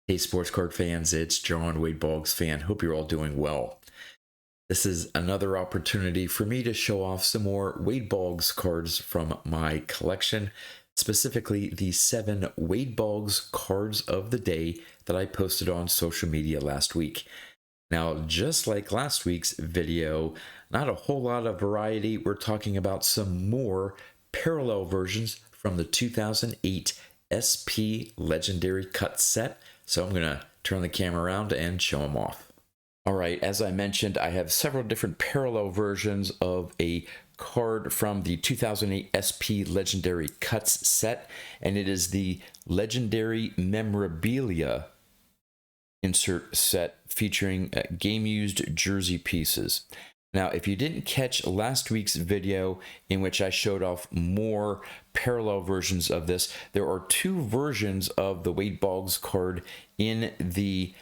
Hey, sports card fans, it's John, Wade Boggs fan. Hope you're all doing well. This is another opportunity for me to show off some more Wade Boggs cards from my collection, specifically the 7 Wade Boggs cards of the day that I posted on social media last week. Now, just like last week's video, not a whole lot of variety. We're talking about some more parallel versions from the 2008 SP Legendary Cut set. So I'm going to turn the camera around and show them off. All right, as I mentioned, I have several different parallel versions of a card from the 2008 SP Legendary Cuts set, and it is the Legendary Memorabilia insert set featuring game-used jersey pieces. Now, if you didn't catch last week's video in which I showed off more parallel versions of this, there are 2 versions of the Wade Boggs card in the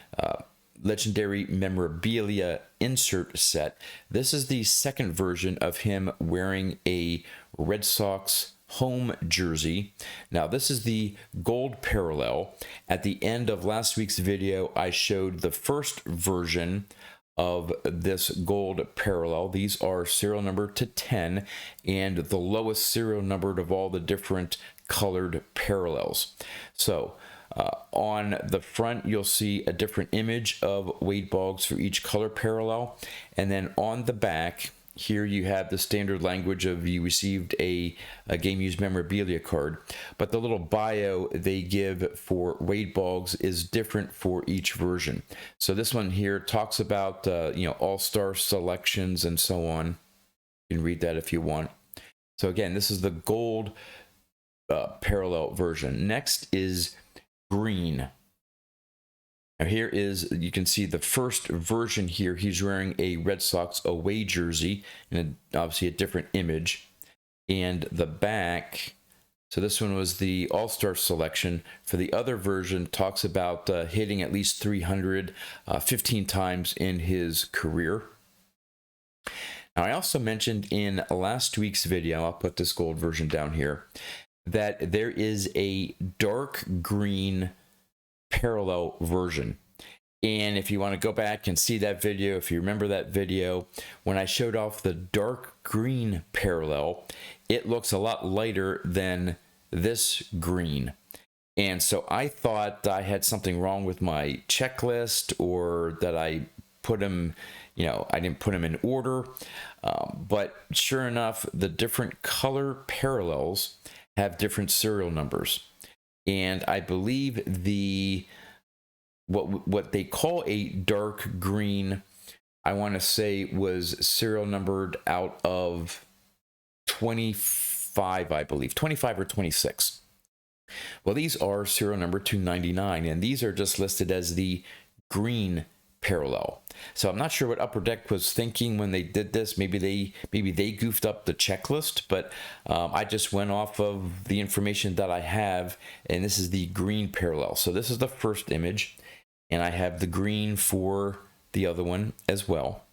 Legendary Memorabilia insert set. This is the second version of him wearing a Red Sox home jersey. Now, this is the gold parallel. At the end of last week's video, I showed the first version of this gold parallel. These are serial numbered to 10 and the lowest serial numbered of all the different colored parallels. So on the front, you'll see a different image of Wade Boggs for each color parallel, and then on the back here you have the standard language of you received a game used memorabilia card, but the little bio they give for Wade Boggs is different for each version. So this one here talks about all-star selections and so on. You can read that if you want. So again, this is the gold parallel version. Next is green. Now here is, you can see the first version here. He's wearing a Red Sox away jersey, and obviously a different image. And the back, so this one was the All-Star selection. For the other version, talks about hitting at least 300 15 times in his career. Now, I also mentioned in last week's video, I'll put this gold version down here, that there is a dark green parallel version. And if you want to go back and see that video, if you remember that video, when I showed off the dark green parallel, it looks a lot lighter than this green. And so I thought I had something wrong with my checklist, or that I put them, I didn't put them in order. But sure enough, the different color parallels have different serial numbers. And I believe the what they call a dark green, I want to say, was serial numbered out of 25, I believe, 25 or 26. Well, these are serial number 299, and these are just listed as the green parallel. So I'm not sure what Upper Deck was thinking when they did this. Maybe they goofed up the checklist, but I just went off of the information that I have, and this is the green parallel. So this is the first image, and I have the green for the other one as well.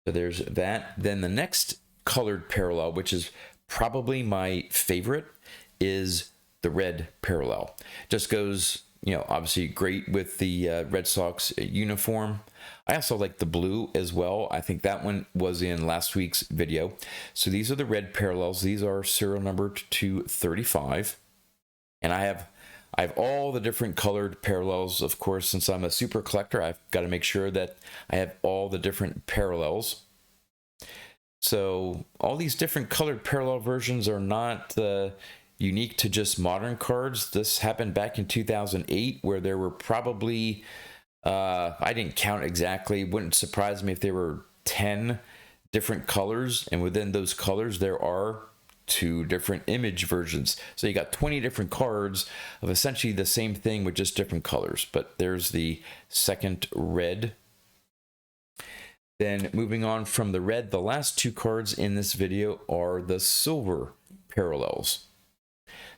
So there's that. Then the next colored parallel, which is probably my favorite, is the red parallel. Just goes, obviously great with the Red Sox uniform. I also like the blue as well. I think that one was in last week's video. So these are the red parallels. These are serial numbered to 35. And I have all the different colored parallels. Of course, since I'm a super collector, I've got to make sure that I have all the different parallels. So all these different colored parallel versions are not unique to just modern cards. This happened back in 2008, where there were probably, I didn't count exactly, wouldn't surprise me if there were 10 different colors, and within those colors there are 2 different image versions. So you got 20 different cards of essentially the same thing with just different colors. But there's the second red. Then moving on from the red, the last 2 cards in this video are the silver parallels.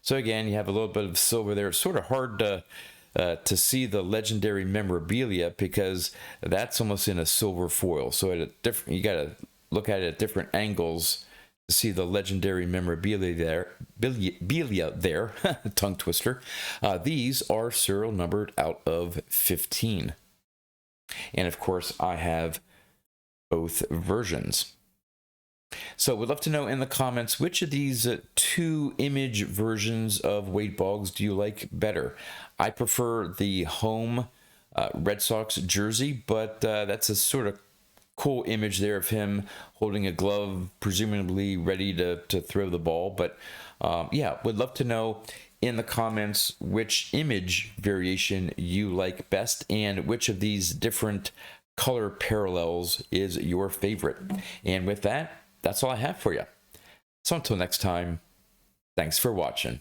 So again, you have a little bit of silver there. It's sort of hard to see the legendary memorabilia because that's almost in a silver foil. So at a different, you got to look at it at different angles to see the legendary memorabilia there, tongue twister. These are serial numbered out of 15. And of course, I have both versions. So we'd love to know in the comments, which of these two image versions of Wade Boggs do you like better? I prefer the home Red Sox jersey, but that's a sort of cool image there of him holding a glove, presumably ready to throw the ball. But yeah, would love to know in the comments which image variation you like best and which of these different color parallels is your favorite. And with that, that's all I have for you. So until next time, thanks for watching.